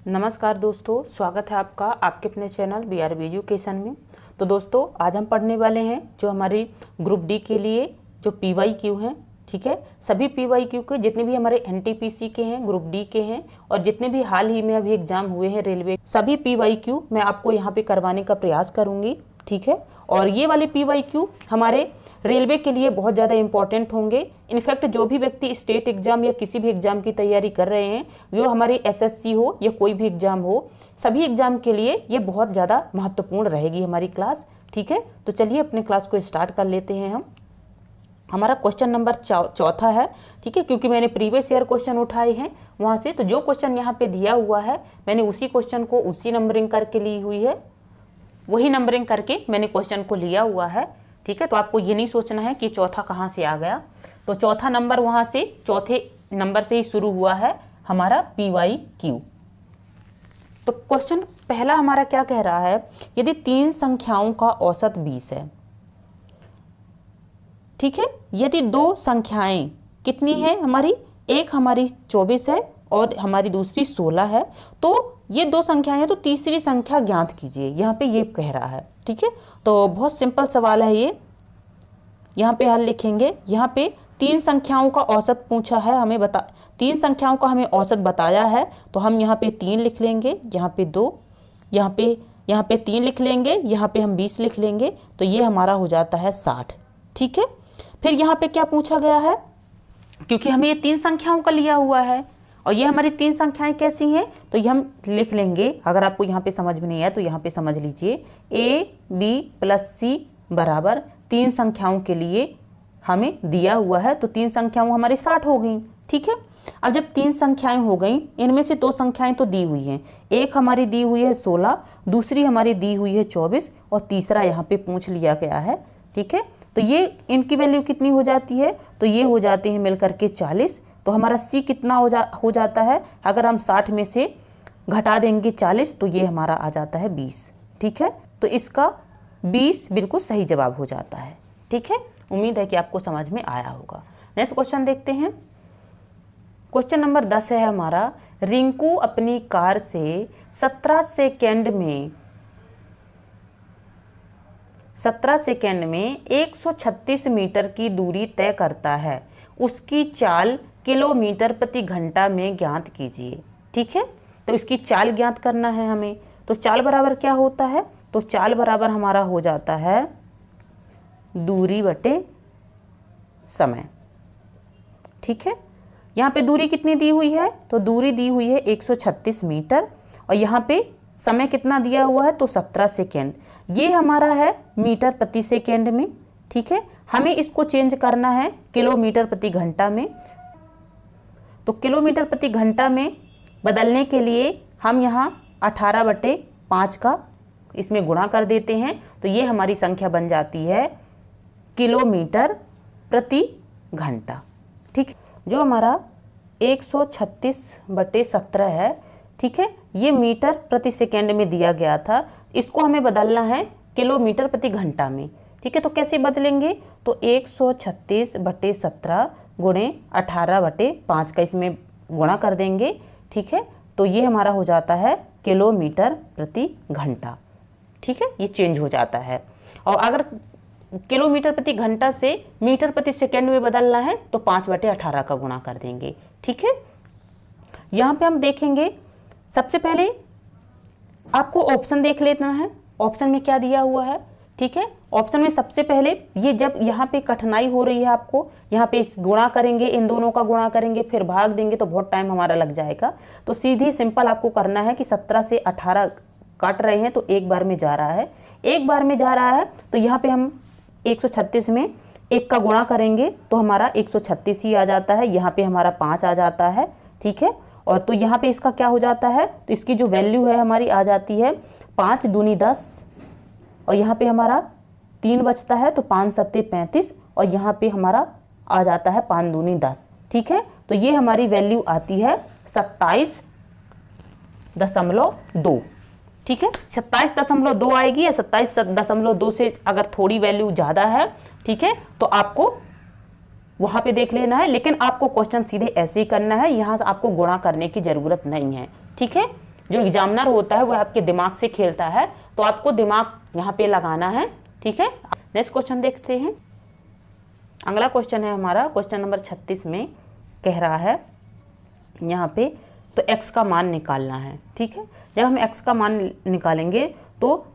नमस्कार दोस्तों, स्वागत है आपका आपके अपने चैनल BRB एजुकेशन में। तो दोस्तों, आज हम पढ़ने वाले हैं जो हमारी ग्रुप डी के लिए जो PYQ हैं। ठीक है, सभी PYQ के जितने भी हमारे NTPC के हैं, ग्रुप डी के हैं और जितने भी हाल ही में अभी एग्जाम हुए हैं रेलवे, सभी PYQ मैं आपको यहाँ पे करवाने का प्रयास करूँगी। ठीक है, और ये वाले PYQ हमारे रेलवे के लिए बहुत ज़्यादा इंपॉर्टेंट होंगे। इनफैक्ट जो भी व्यक्ति स्टेट एग्जाम या किसी भी एग्जाम की तैयारी कर रहे हैं, जो हमारे SSC हो या कोई भी एग्जाम हो, सभी एग्जाम के लिए ये बहुत ज़्यादा महत्वपूर्ण रहेगी हमारी क्लास। ठीक है, तो चलिए अपने क्लास को स्टार्ट कर लेते हैं हम। हमारा क्वेश्चन नंबर चौथा है। ठीक है, क्योंकि मैंने प्रीवियस ईयर क्वेश्चन उठाए हैं वहाँ से, तो जो क्वेश्चन यहाँ पे दिया हुआ है मैंने उसी क्वेश्चन को उसी नंबरिंग करके ली हुई है, वही नंबरिंग करके मैंने क्वेश्चन को लिया हुआ है। ठीक है, तो आपको ये नहीं सोचना है कि चौथा कहाँ से आ गया। तो चौथा नंबर वहाँ से, चौथे नंबर से ही शुरू हुआ है हमारा PYQ। तो क्वेश्चन पहला हमारा क्या कह रहा है, यदि तीन संख्याओं का औसत 20 है। ठीक है, यदि दो संख्याएं कितनी है हमारी, एक हमारी 24 है और हमारी दूसरी 16 है, तो ये दो संख्याएं हैं तो तीसरी संख्या ज्ञात कीजिए, यहाँ पे ये कह रहा है। ठीक है, तो बहुत सिंपल सवाल है ये। यहाँ पे हल लिखेंगे, यहाँ पे तीन संख्याओं का औसत पूछा है हमें, तीन संख्याओं का हमें औसत बताया है, तो हम यहाँ पे 3 लिख लेंगे, यहाँ पे 2, यहाँ पे 3 लिख लेंगे, यहाँ पे हम 20 लिख लेंगे, तो ये हमारा हो जाता है 60। ठीक है, फिर यहाँ पे क्या पूछा गया है, क्योंकि हमें ये तीन संख्याओं का लिया हुआ है और ये हमारी तीन संख्याएं कैसी हैं, तो ये हम लिख लेंगे। अगर आपको यहाँ पे समझ में नहीं आया तो यहाँ पे समझ लीजिए, AB + C बराबर तीन संख्याओं के लिए हमें दिया हुआ है, तो तीन संख्याएं हमारी 60 हो गई। ठीक है, अब जब तीन संख्याएं हो गई, इनमें से दो संख्याएं तो दी हुई हैं, एक हमारी दी हुई है 16, दूसरी हमारी दी हुई है 24 और तीसरा यहाँ पे पूछ लिया गया है। ठीक है, तो ये इनकी वैल्यू कितनी हो जाती है, तो ये हो जाते हैं मिलकर के 40। तो हमारा C कितना हो जाता है, अगर हम 60 में से घटा देंगे 40 तो ये हमारा आ जाता है 20। ठीक है, तो इसका 20 बिल्कुल सही जवाब हो जाता है। ठीक है, उम्मीद है कि आपको समझ में आया होगा। नेक्स्ट क्वेश्चन देखते हैं। क्वेश्चन नंबर 10 है हमारा, रिंकू अपनी कार से 17 सेकेंड में 136 मीटर की दूरी तय करता है, उसकी चाल किलोमीटर प्रति घंटा में ज्ञात कीजिए। ठीक है, तो इसकी चाल ज्ञात करना है हमें, तो चाल बराबर क्या होता है, तो चाल बराबर हमारा हो जाता है दूरी बटे समय। ठीक है, यहाँ पे दूरी कितनी दी हुई है, तो दूरी दी हुई है 136 मीटर और यहाँ पे समय कितना दिया हुआ है, तो 17 सेकेंड। ये हमारा है मीटर प्रति सेकेंड में। ठीक है, हमें इसको चेंज करना है किलोमीटर प्रति घंटा में, तो किलोमीटर प्रति घंटा में बदलने के लिए हम यहाँ 18/5 का इसमें गुणा कर देते हैं, तो ये हमारी संख्या बन जाती है किलोमीटर प्रति घंटा। ठीक, जो हमारा 136/17 है। ठीक है, ये मीटर प्रति सेकेंड में दिया गया था, इसको हमें बदलना है किलोमीटर प्रति घंटा में। ठीक है, तो कैसे बदलेंगे, तो 136/17 गुणे 18/5 का इसमें गुणा कर देंगे। ठीक है, तो ये हमारा हो जाता है किलोमीटर प्रति घंटा। ठीक है, ये चेंज हो जाता है। और अगर किलोमीटर प्रति घंटा से मीटर प्रति सेकेंड में बदलना है तो 5/18 का गुणा कर देंगे। ठीक है, यहाँ पे हम देखेंगे, सबसे पहले आपको ऑप्शन देख लेना है, ऑप्शन में क्या दिया हुआ है। ठीक है, ऑप्शन में सबसे पहले ये जब यहाँ पे कठिनाई हो रही है आपको, यहाँ पे गुणा करेंगे, इन दोनों का गुणा करेंगे फिर भाग देंगे तो बहुत टाइम हमारा लग जाएगा। तो सीधे सिंपल आपको करना है कि 17 से 18 काट रहे हैं तो एक बार में जा रहा है, एक बार में जा रहा है, तो यहाँ पे हम 136 में 1 का गुणा करेंगे तो हमारा 136 ही आ जाता है, यहाँ पे हमारा 5 आ जाता है। ठीक है, और तो यहाँ पे इसका क्या हो जाता है, तो इसकी जो वैल्यू है हमारी आ जाती है 5 दूनी 10 और यहाँ पे हमारा 3 बचता है तो 5 सत्ते 35 और यहाँ पे हमारा आ जाता है 5 दूनी 10। ठीक है, तो ये हमारी वैल्यू आती है 27.2। ठीक है, 27.2 आएगी या 27.2 से अगर थोड़ी वैल्यू ज़्यादा है, ठीक है, तो आपको वहाँ पे देख लेना है, लेकिन आपको क्वेश्चन सीधे ऐसे ही करना है, यहाँ से आपको गुणा करने की ज़रूरत नहीं है। ठीक है, जो एग्जामिनर होता है वो आपके दिमाग से खेलता है, तो आपको दिमाग यहाँ पे लगाना है, ठीक है। नेक्स्ट क्वेश्चन देखते हैं। अगला क्वेश्चन है हमारा क्वेश्चन नंबर 36 में कह रहा है यहाँ पे, तो x का मान निकालना है, ठीक है। जब हम x का मान निकालेंगे तो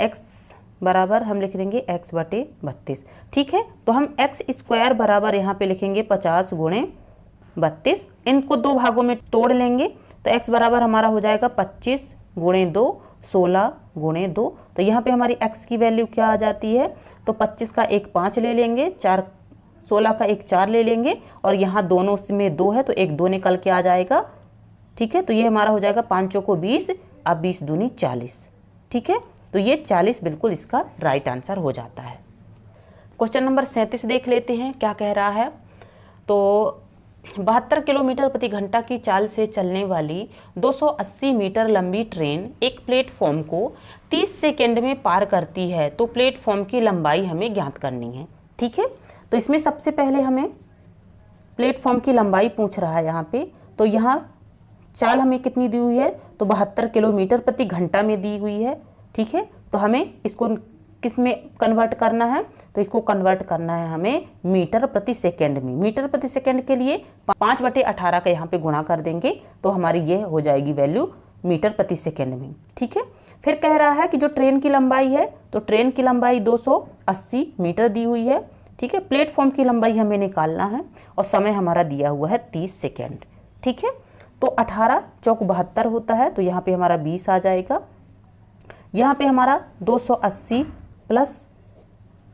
x बराबर हम लिख लेंगे x/32, ठीक है। तो हम x² बराबर यहाँ पे लिखेंगे 50 × 32। इनको दो भागों में तोड़ लेंगे तो x बराबर हमारा हो जाएगा 25 × 2 16 × 2। तो यहाँ पे हमारी x की वैल्यू क्या आ जाती है, तो 25 का एक 5 ले लेंगे, 16 का एक 4 ले लेंगे, और यहाँ दोनों में 2 है तो एक 2 निकल के आ जाएगा, ठीक है। तो ये हमारा हो जाएगा 5 चौको 20, अब 20 दूनी 40, ठीक है। तो ये 40 बिल्कुल इसका राइट आंसर हो जाता है। क्वेश्चन नंबर 37 देख लेते हैं क्या कह रहा है। तो 72 किलोमीटर प्रति घंटा की चाल से चलने वाली 280 मीटर लंबी ट्रेन एक प्लेटफॉर्म को 30 सेकेंड में पार करती है, तो प्लेटफॉर्म की लंबाई हमें ज्ञात करनी है, ठीक है। तो इसमें सबसे पहले हमें प्लेटफॉर्म की लंबाई पूछ रहा है यहाँ पे। तो यहाँ चाल हमें कितनी दी हुई है, तो 72 किलोमीटर प्रति घंटा में दी हुई है, ठीक है। तो हमें इसको किस में कन्वर्ट करना है, तो इसको कन्वर्ट करना है हमें मीटर प्रति सेकेंड में। मीटर प्रति सेकेंड के लिए 5/18 का यहाँ पे गुणा कर देंगे तो हमारी ये हो जाएगी वैल्यू मीटर प्रति सेकेंड में, ठीक है। फिर कह रहा है कि जो ट्रेन की लंबाई है, तो ट्रेन की लंबाई 280 मीटर दी हुई है, ठीक है। प्लेटफॉर्म की लंबाई हमें निकालना है और समय हमारा दिया हुआ है 30 सेकेंड, ठीक है। तो 18 चौक 72 होता है, तो यहाँ पे हमारा 20 आ जाएगा। यहाँ पे हमारा 280 प्लस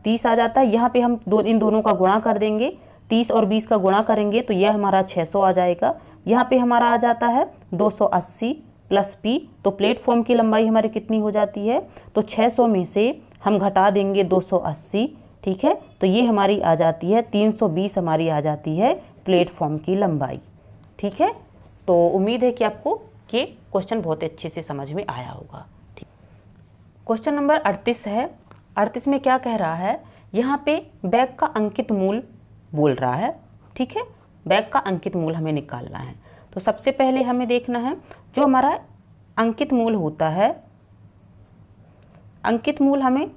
30 आ जाता है। यहाँ पे हम इन दोनों का गुणा कर देंगे, 30 और 20 का गुणा करेंगे तो यह हमारा 600 आ जाएगा। यहाँ पे हमारा आ जाता है 280 प्लस p, तो प्लेटफॉर्म की लंबाई हमारी कितनी हो जाती है, तो 600 में से हम घटा देंगे 280, ठीक है। तो ये हमारी आ जाती है 320 हमारी आ जाती है प्लेटफॉर्म की लंबाई, ठीक है। तो उम्मीद है कि आपको ये क्वेश्चन बहुत अच्छे से समझ में आया होगा। क्वेश्चन नंबर 38 है। 38 में क्या कह रहा है, यहाँ पे बैग का अंकित मूल बोल रहा है, ठीक है। बैग का अंकित मूल हमें निकालना है। तो सबसे पहले हमें देखना है जो हमारा अंकित मूल होता है, अंकित मूल हमें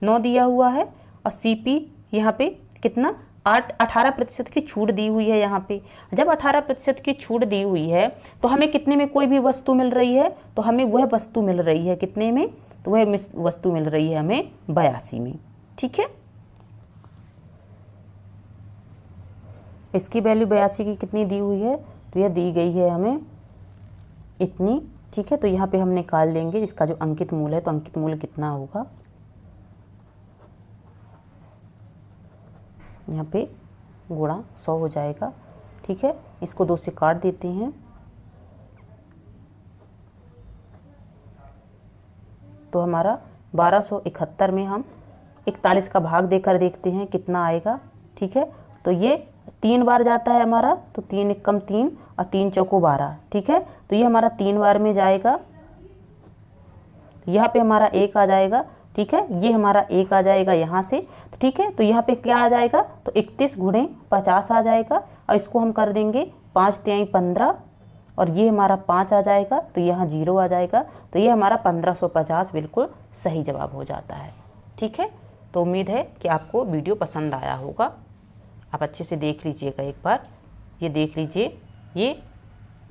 9 दिया हुआ है और CP यहाँ पे कितना 18% की छूट दी हुई है। यहाँ पे जब 18% की छूट दी हुई है तो हमें कितने में कोई भी वस्तु मिल रही है, तो हमें वह वस्तु मिल रही है कितने में, तो वह वस्तु मिल रही है हमें 82 में, ठीक है। इसकी वैल्यू 82 की कितनी दी हुई है, तो यह दी गई है हमें इतनी, ठीक है। तो यहाँ पे हम निकाल देंगे इसका जो अंकित मूल है, तो अंकित मूल कितना होगा, यहाँ पे गुणा 100 हो जाएगा, ठीक है। इसको 2 से काट देते हैं तो हमारा 1271 में हम 41 का भाग देकर देखते हैं कितना आएगा, ठीक है। तो ये 3 बार जाता है हमारा, तो 3 एकम 3 और 3 चौको 12, ठीक है। तो ये हमारा 3 बार में जाएगा, यहाँ पे हमारा 1 आ जाएगा, ठीक है। ये हमारा 1 आ जाएगा यहाँ से, तो ठीक है। तो यहाँ पे क्या आ जाएगा, तो 31 × 50 आ जाएगा और इसको हम कर देंगे 5 × 15 और ये हमारा 5 आ जाएगा, तो यहाँ 0 आ जाएगा। तो ये हमारा 1550 बिल्कुल सही जवाब हो जाता है, ठीक है। तो उम्मीद है कि आपको वीडियो पसंद आया होगा। आप अच्छे से देख लीजिएगा, एक बार ये देख लीजिए, ये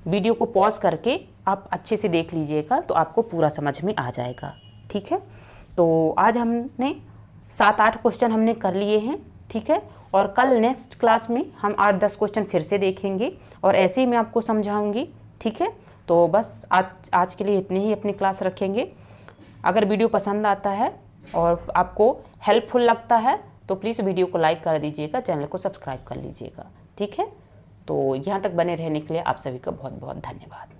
वीडियो को पॉज करके आप अच्छे से देख लीजिएगा तो आपको पूरा समझ में आ जाएगा, ठीक है। तो आज हमने 7-8 क्वेश्चन हमने कर लिए हैं, ठीक है। और कल नेक्स्ट क्लास में हम 8-10 क्वेश्चन फिर से देखेंगे और ऐसे ही मैं आपको समझाऊंगी, ठीक है। तो बस आज के लिए इतने ही अपनी क्लास रखेंगे। अगर वीडियो पसंद आता है और आपको हेल्पफुल लगता है तो प्लीज़ वीडियो को लाइक कर दीजिएगा, चैनल को सब्सक्राइब कर लीजिएगा, ठीक है। तो यहाँ तक बने रहने के लिए आप सभी का बहुत बहुत धन्यवाद।